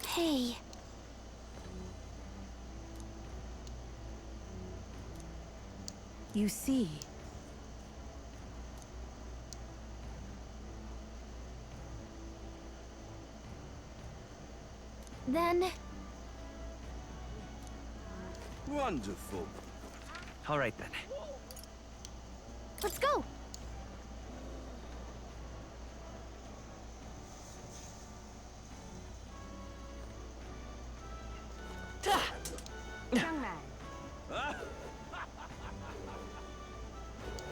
Hey. You see. Then... Wonderful. All right then. let's go!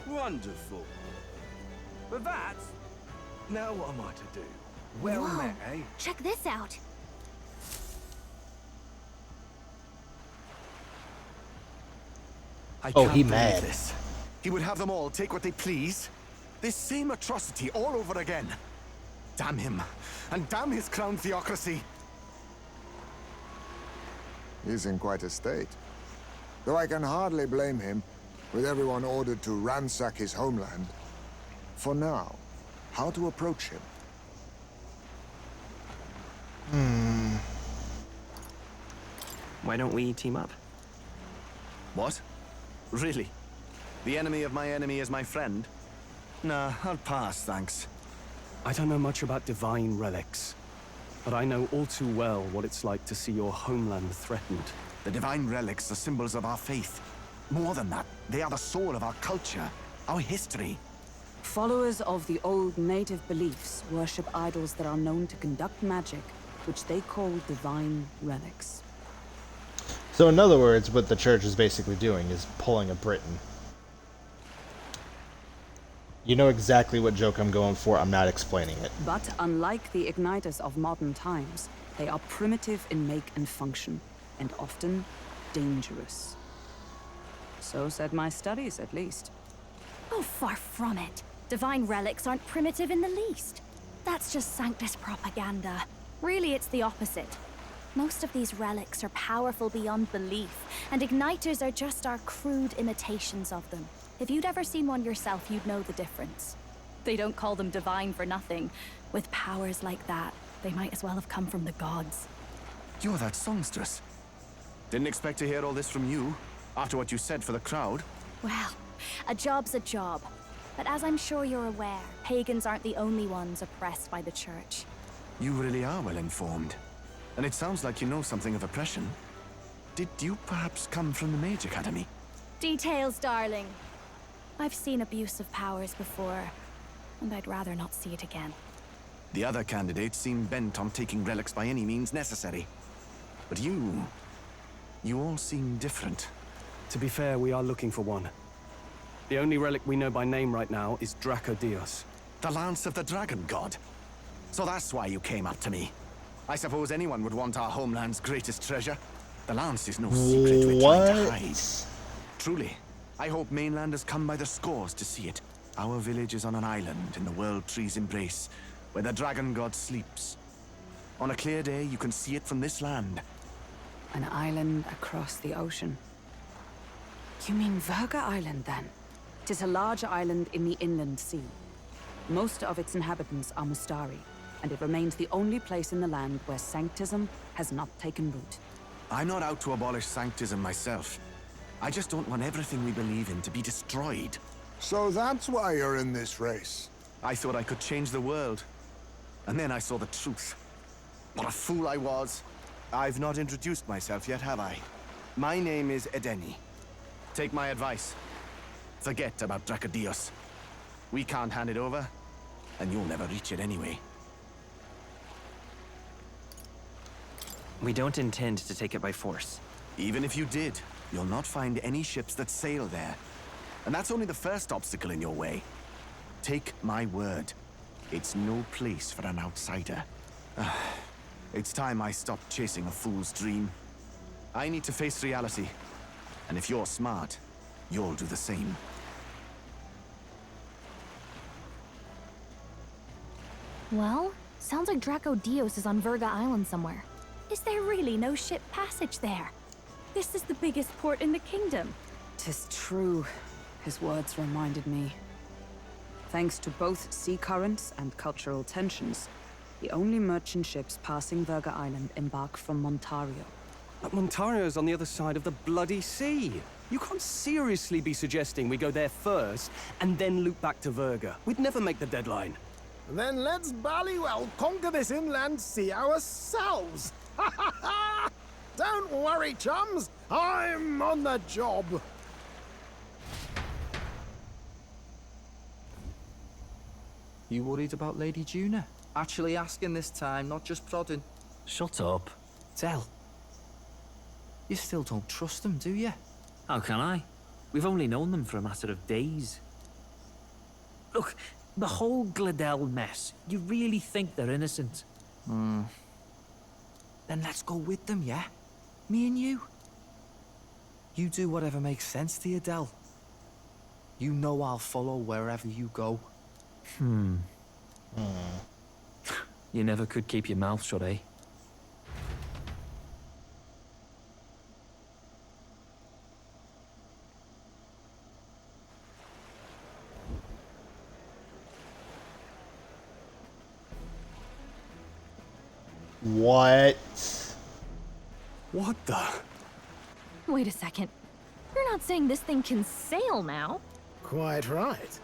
Wonderful. But that... Now what am I to do? Well Whoa. met, eh? Check this out. I Oh, can't he believe mad. this. He would have them all take what they please. This same atrocity all over again. Damn him. And damn his crown theocracy. He's in quite a state. Though I can hardly blame him, with everyone ordered to ransack his homeland. For now, how to approach him? Why don't we team up? What? Really? The enemy of my enemy is my friend? Nah, I'll pass, thanks. I don't know much about divine relics, but I know all too well what it's like to see your homeland threatened. The divine relics are symbols of our faith. More than that, they are the soul of our culture, our history. Followers of the old native beliefs worship idols that are known to conduct magic, which they call divine relics. So in other words, what the church is basically doing is pulling a Britain. You know exactly what joke I'm going for, I'm not explaining it. But unlike the igniters of modern times, they are primitive in make and function, and often dangerous. So said my studies, at least. Oh, far from it. Divine relics aren't primitive in the least. That's just Sanctus propaganda. Really, it's the opposite. Most of these relics are powerful beyond belief, and igniters are just our crude imitations of them. If you'd ever seen one yourself, you'd know the difference. They don't call them divine for nothing. With powers like that, they might as well have come from the gods. You're that songstress. Didn't expect to hear all this from you, after what you said for the crowd. Well, a job's a job. But as I'm sure you're aware, pagans aren't the only ones oppressed by the church. You really are well informed. And it sounds like you know something of oppression. Did you perhaps come from the Mage Academy? Details, darling. I've seen abuse of powers before, and I'd rather not see it again. The other candidates seem bent on taking relics by any means necessary. But you all seem different. To be fair, we are looking for one. The only relic we know by name right now is Draco Dios. The Lance of the Dragon God. So that's why you came up to me. I suppose anyone would want our homeland's greatest treasure. The Lance is no secret we're trying to hide. Truly, I hope mainlanders come by the scores to see it. Our village is on an island in the World Tree's embrace, where the Dragon God sleeps. On a clear day, you can see it from this land. An island across the ocean. You mean Verga Island, then? 'Tis a large island in the inland sea. Most of its inhabitants are Mustari, and it remains the only place in the land where sanctism has not taken root. I'm not out to abolish sanctism myself. I just don't want everything we believe in to be destroyed. So that's why you're in this race. I thought I could change the world. And then I saw the truth. What a fool I was. I've not introduced myself yet, have I? My name is Edeni. Take my advice. Forget about Dracodios. We can't hand it over, and you'll never reach it anyway. We don't intend to take it by force. Even if you did, you'll not find any ships that sail there. And that's only the first obstacle in your way. Take my word. It's no place for an outsider. It's time I stopped chasing a fool's dream. I need to face reality. And if you're smart, you'll do the same. Well, sounds like Draco Dios is on Verga Island somewhere. Is there really no ship passage there? This is the biggest port in the kingdom. 'Tis true, his words reminded me. Thanks to both sea currents and cultural tensions, The only merchant ships passing Virga Island embark from Montario. But Montario's on the other side of the bloody sea. You can't seriously be suggesting we go there first and then loop back to Virga. We'd never make the deadline. Then let's bally well conquer this inland sea ourselves. Ha ha ha! Don't worry, chums. I'm on the job. You worried about Lady Juna? Actually asking this time, not just prodding. Shut up. Tell. You still don't trust them, do you? How can I? We've only known them for a matter of days. Look, the whole Gladell mess, you really think they're innocent? Then let's go with them, yeah? Me and you. You do whatever makes sense to you, Del. You know I'll follow wherever you go. You never could keep your mouth shut, eh? What? What the? Wait a second. You're not saying this thing can sail now? Quite right.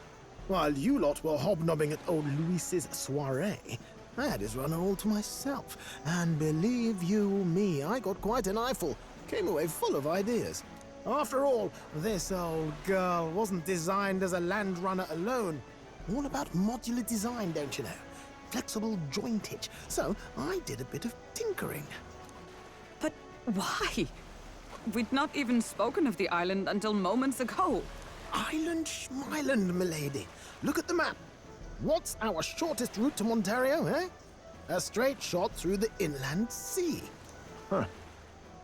While you lot were hobnobbing at old Luis's soiree, I had his runner all to myself. And believe you me, I got quite an eyeful. Came away full of ideas. After all, this old girl wasn't designed as a land runner alone. All about modular design, don't you know? Flexible jointage. So I did a bit of tinkering. But why? We'd not even spoken of the island until moments ago. Island Schmeiland, milady. Look at the map. What's our shortest route to Montario, eh? A straight shot through the inland sea. Huh.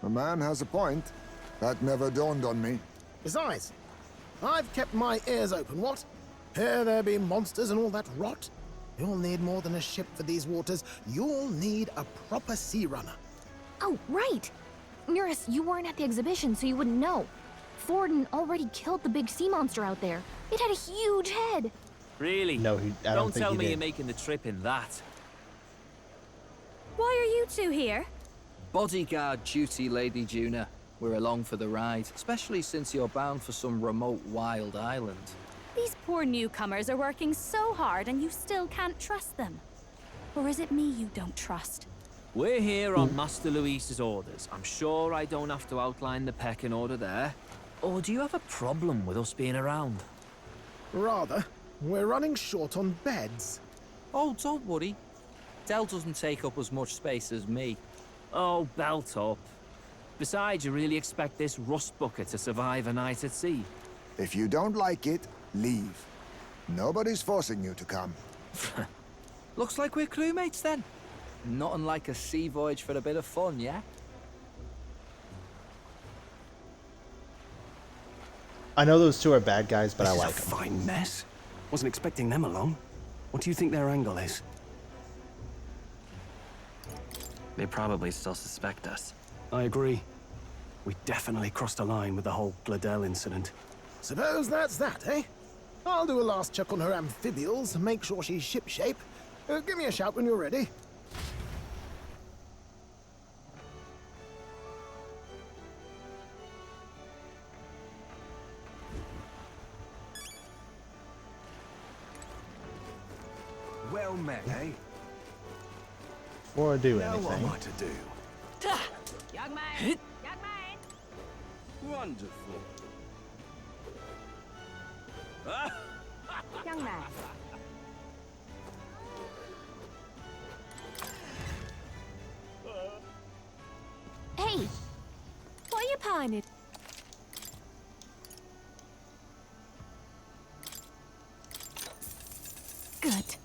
The man has a point. That never dawned on me. Besides, I've kept my ears open, what? Here there be monsters and all that rot. You'll need more than a ship for these waters. You'll need a proper sea runner. Oh, right. Eurus, you weren't at the exhibition, so you wouldn't know. Forden already killed the big sea monster out there. It had a huge head. Really? No, I don't think tell he me did. you're making the trip in that. Why are you two here? Bodyguard duty, Lady Juna. We're along for the ride, especially since you're bound for some remote wild island. These poor newcomers are working so hard and you still can't trust them. Or is it me you don't trust? We're here on Master Luis's orders. I'm sure I don't have to outline the pecking order there. Or do you have a problem with us being around? Rather, we're running short on beds. Oh, don't worry. Del doesn't take up as much space as me. Oh, belt up. Besides, you really expect this rust bucket to survive a night at sea? If you don't like it, leave. Nobody's forcing you to come. Looks like we're crewmates then. Nothing like a sea voyage for a bit of fun, yeah? I know those two are bad guys, but I This like is a them. fine mess. Wasn't expecting them along. What do you think their angle is? They probably still suspect us. I agree. We definitely crossed a line with the whole Gladell incident. Suppose that's that, eh? I'll do a last check on her amphibials, make sure she's shipshape. Give me a shout when you're ready. Well met, eh? Before I do Now what am I anything, to do? Young man! Wonderful. Young man. Hey! What are you pining? Good.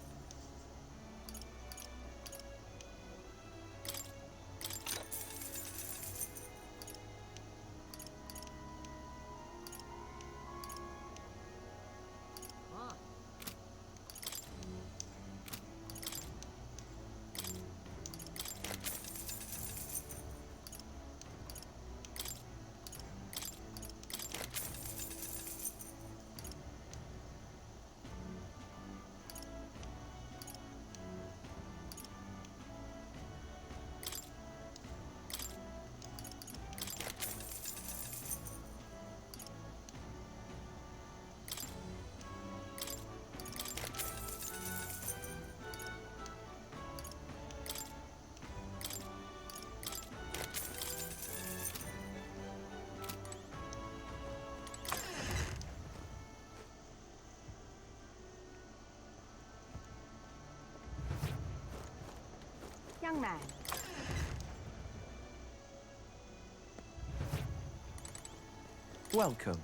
Young man. Welcome.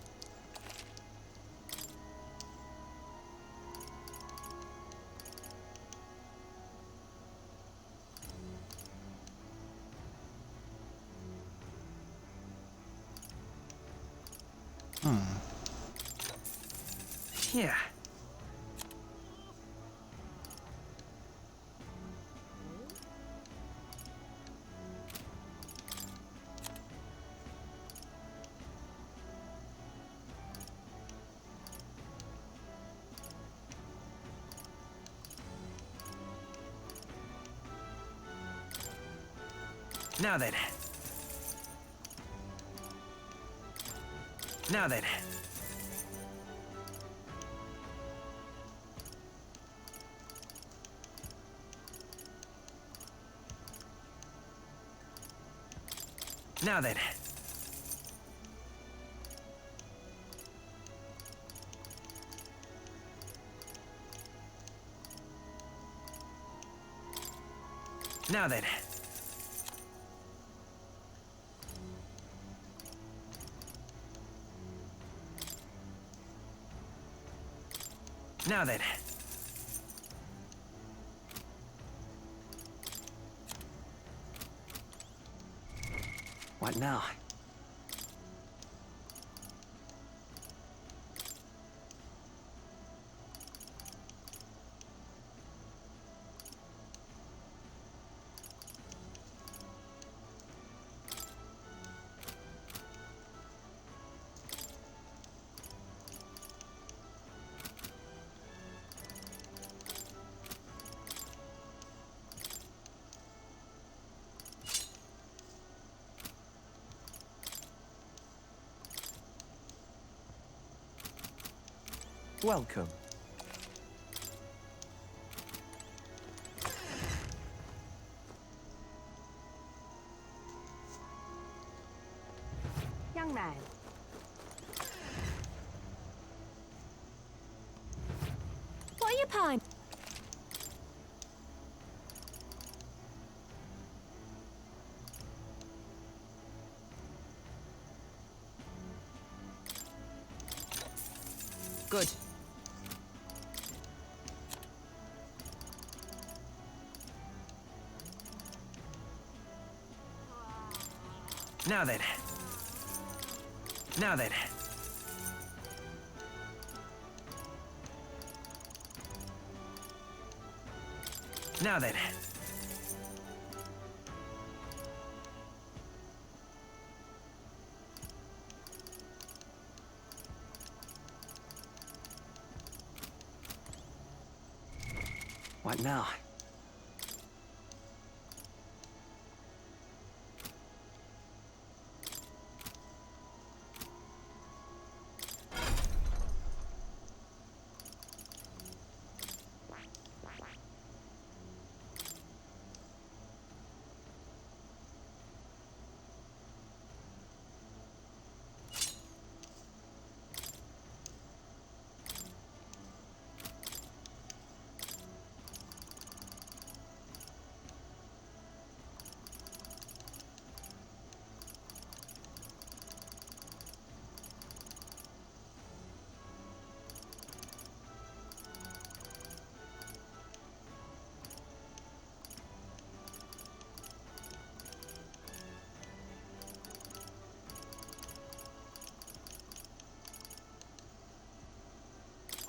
Yeah. Now then. Now then. Now then. Now then. Now then. What now? Welcome. Young man. What are you pine? Good. Now then. Now then. Now then. What now?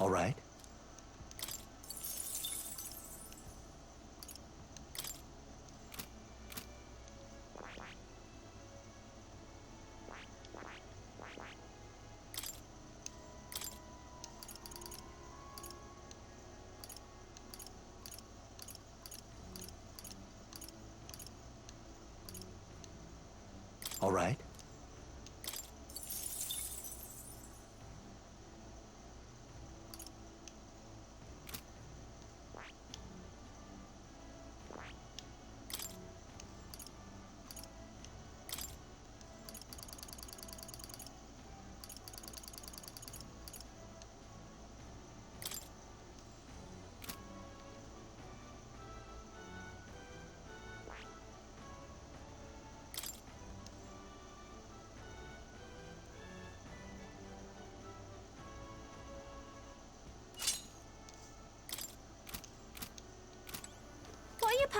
All right. All right.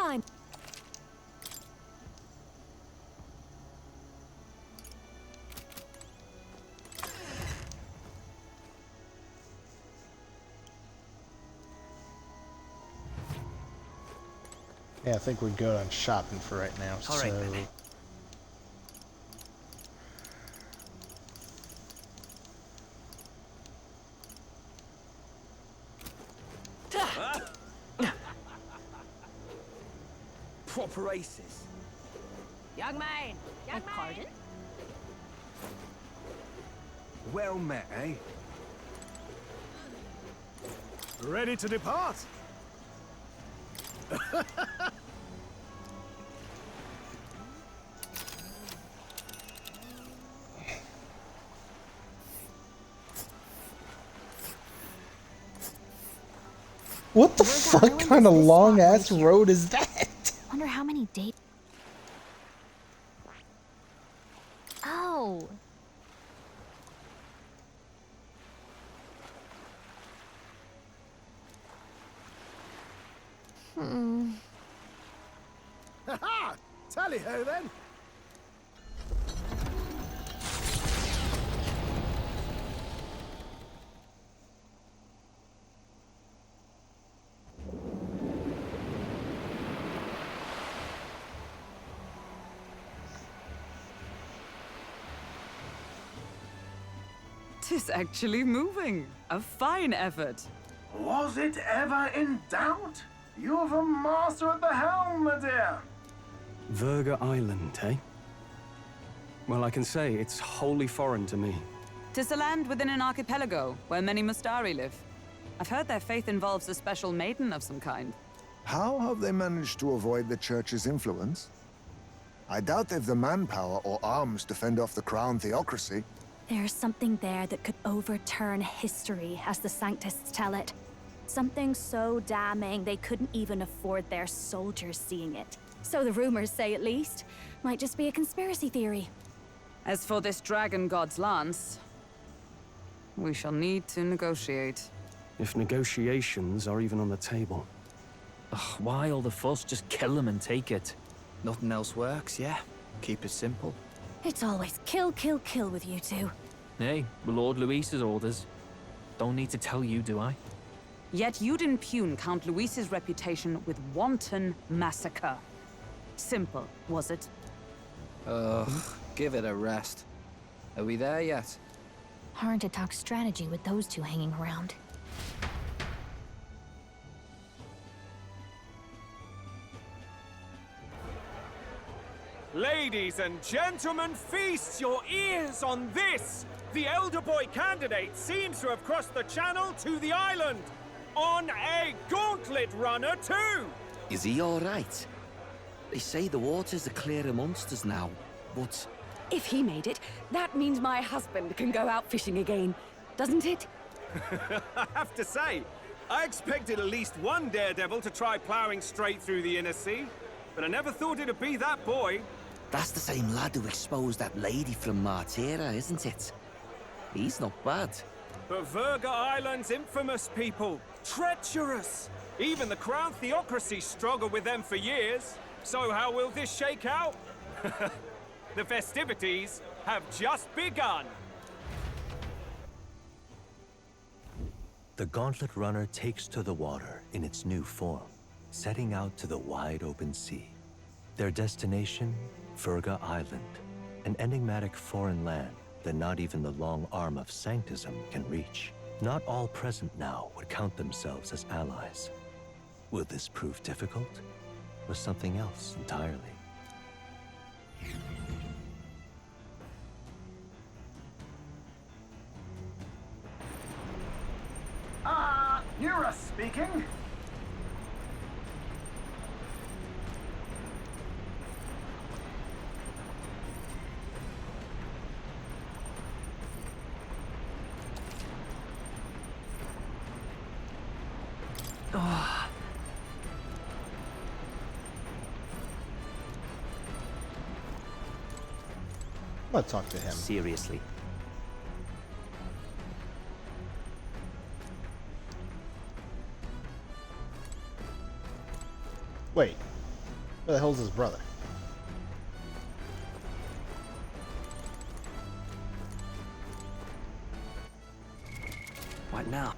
time. Yeah, I think we're good on shopping for right now. All right, so then. Proper aces. Young man! Young man! Pardon? Well met, eh? Ready to depart? what the Where's fuck Island kind of is this long spot ass right here? road is that? Wonder how many days. Oh. Ha ha! Tally ho then! Tis actually moving. A fine effort. Was it ever in doubt? You're the master at the helm, my dear. Verga Island, eh? Well, I can say it's wholly foreign to me. Tis a land within an archipelago where many Mustari live. I've heard their faith involves a special maiden of some kind. How have they managed to avoid the church's influence? I doubt they've the manpower or arms to fend off the crown theocracy. There's something there that could overturn history, as the Sanctists tell it. Something so damning they couldn't even afford their soldiers seeing it. So the rumors say, at least. Might just be a conspiracy theory. As for this dragon god's lance, we shall need to negotiate. If negotiations are even on the table. Ugh, why all the fuss? Just kill them and take it. Nothing else works, yeah? Keep it simple. It's always kill, kill, kill with you two. Hey, Lord Luis's orders. Don't need to tell you, do I? Yet you'd impugn Count Luis's reputation with wanton massacre. Simple, was it? Ugh, give it a rest. Are we there yet? Hard to talk strategy with those two hanging around. Ladies and gentlemen, feast your ears on this! The elder boy candidate seems to have crossed the channel to the island! On a gauntlet runner, too! Is he all right? They say the waters are clear amongst us now, but... If he made it, that means my husband can go out fishing again, doesn't it? I have to say, I expected at least one daredevil to try ploughing straight through the inner sea, but I never thought it'd be that boy. That's the same lad who exposed that lady from Martira, isn't it? He's not bad. But Verga Island's infamous, people. Treacherous! Even the Crown Theocracy struggled with them for years. So how will this shake out? The festivities have just begun. The Gauntlet Runner takes to the water in its new form, setting out to the wide open sea. Their destination, Verga Island, an enigmatic foreign land that not even the long arm of Sanctism can reach. Not all present now would count themselves as allies. Will this prove difficult, or something else entirely? Nura speaking. I'm gonna talk to him. Seriously. Wait, Where the hell's his brother? What now?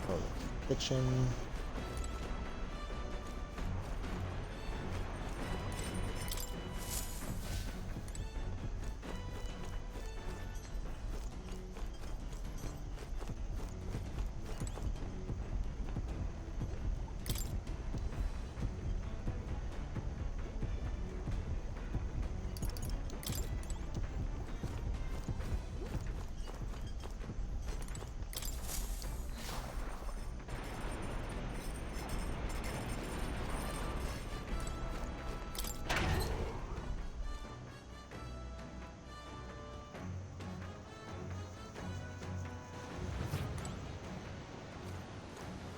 Oh, the kitchen.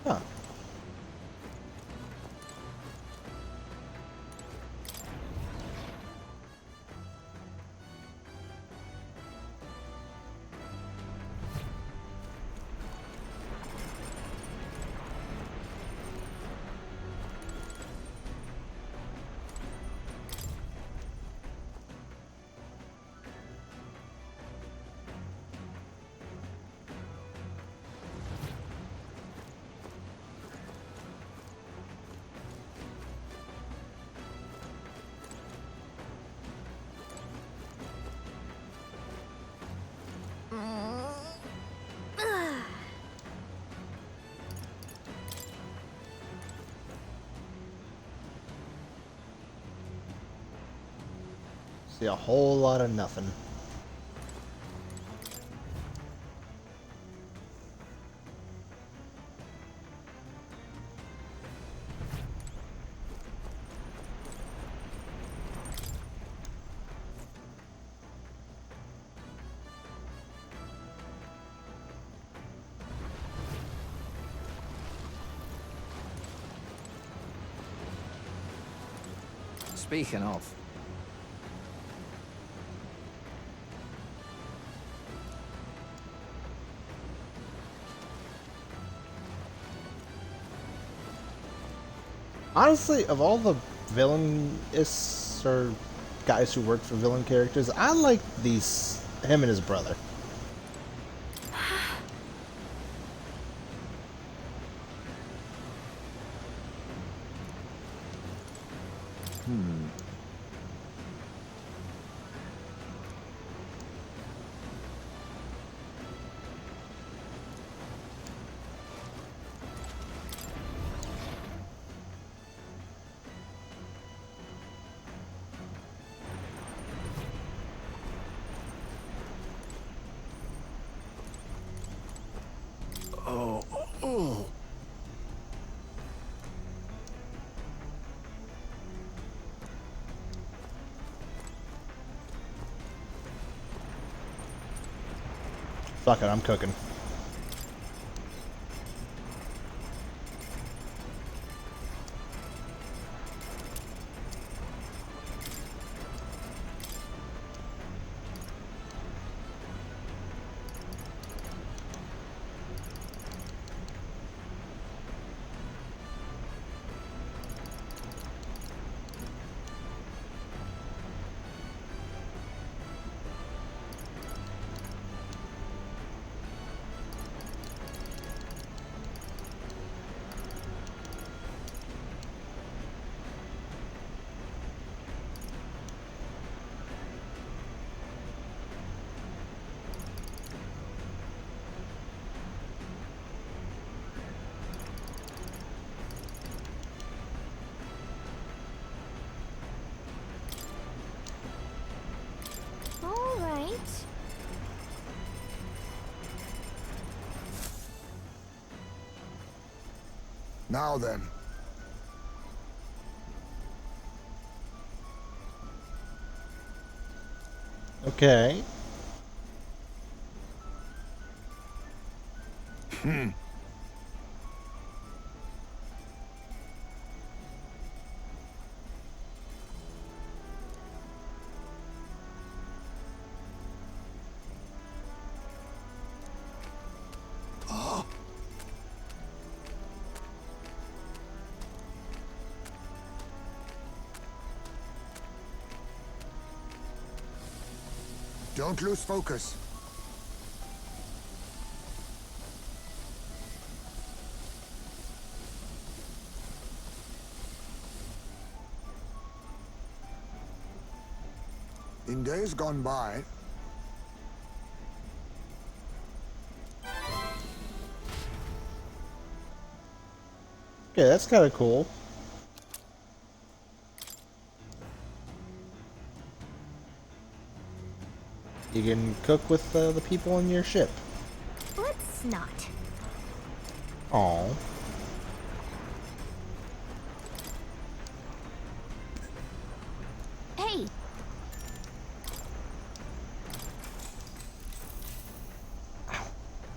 Huh. See a whole lot of nothing. Speaking of, Honestly, of all the villainous or guys who work for villain characters, I like him and his brother. Fuck it, I'm cooking. All right. Now then. Okay. Don't lose focus. In days gone by, Okay, that's kind of cool. You can cook with the people on your ship. Let's not. Aw. Hey!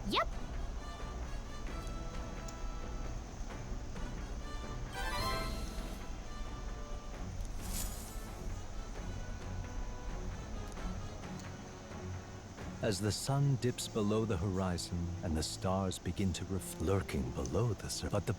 Yep. As the sun dips below the horizon and the stars begin to lurking below the surface, but the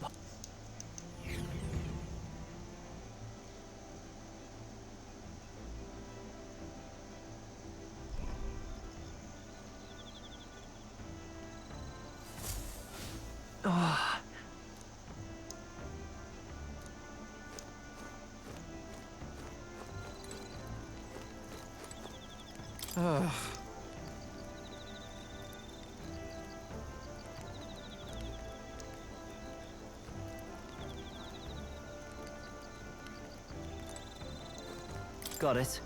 Got it.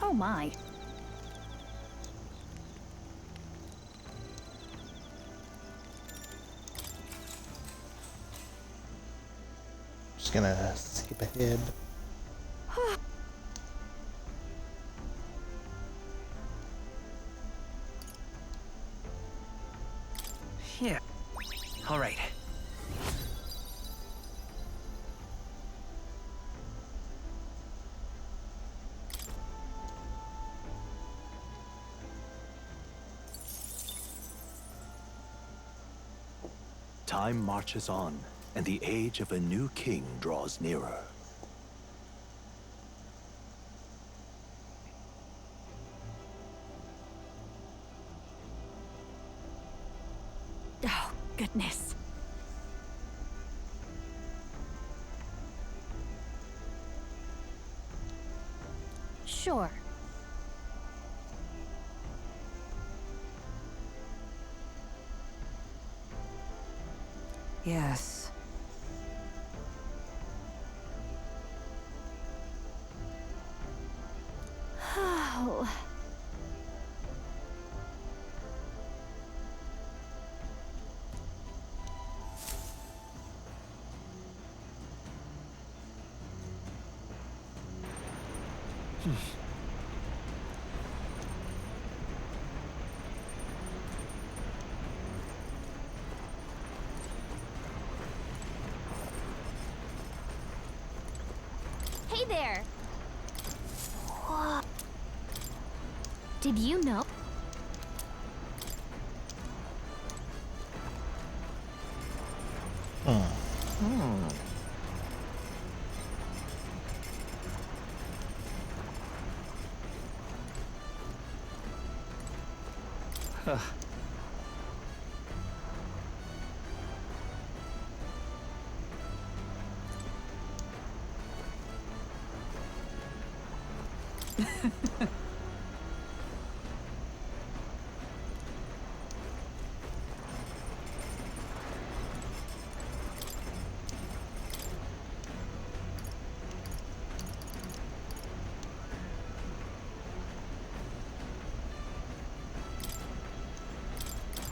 Oh my. Just gonna skip ahead. Yeah. All right. time marches on, and the age of a new king draws nearer. Oh, goodness. Sure. Yes. Oh. Hey there! Whoa. Did you know?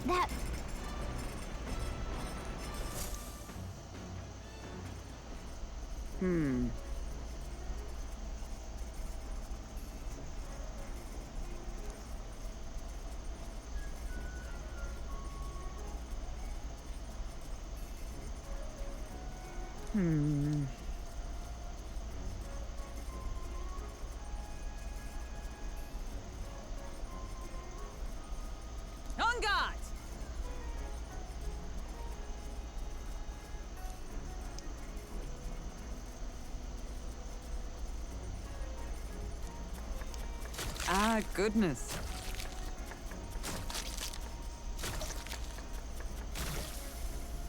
That... Ah, goodness.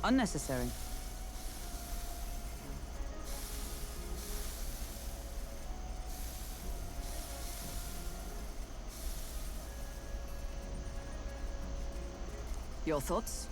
Unnecessary. Your thoughts?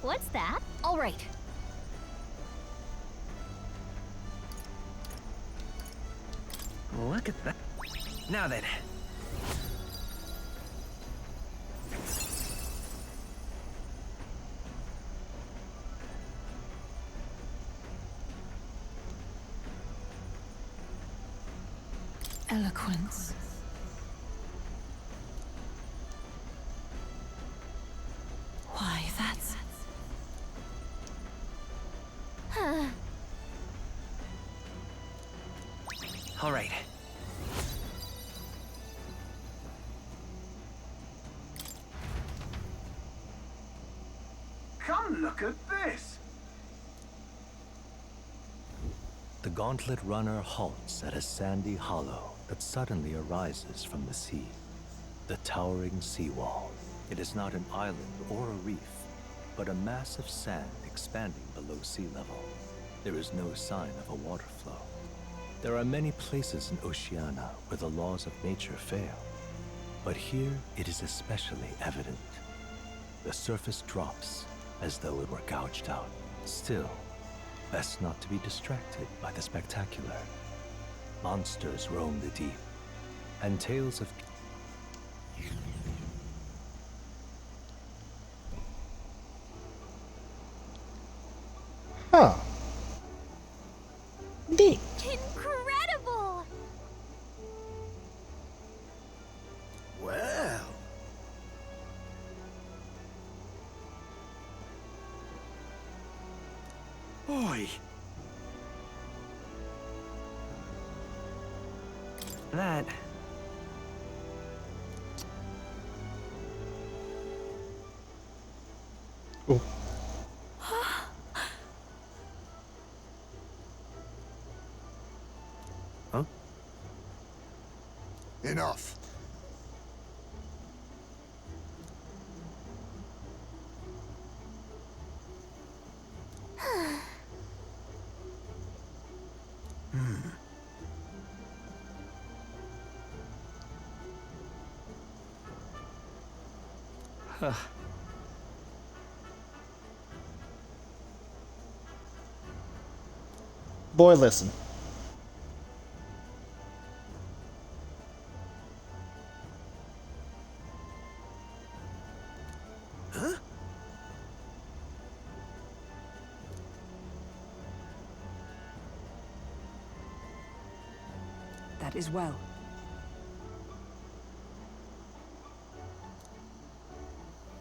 What's that? All right. Look at that. Now then. Eloquence. Why, that's... All right. Come look at this. The gauntlet runner halts at a sandy hollow that suddenly arises from the sea. The towering seawall. It is not an island or a reef, but a mass of sand expanding below sea level. There is no sign of a water flow. There are many places in Oceania where the laws of nature fail, but here it is especially evident. The surface drops as though it were gouged out. Still, best not to be distracted by the spectacular. Monsters roam the deep, and tales of... Huh. Neat. Incredible! Well. Oi. That... Oh. Huh? Enough. Boy, listen. Huh? That is well.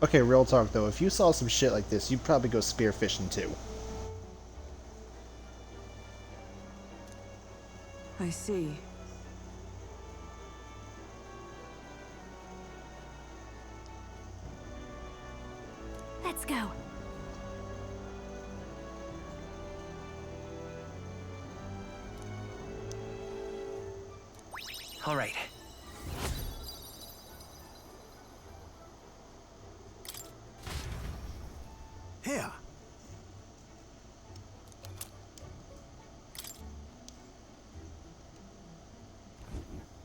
Okay, real talk though, if you saw some shit like this, you'd probably go spearfishing too. I see. Let's go. All right. Here.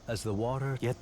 As the water... Yet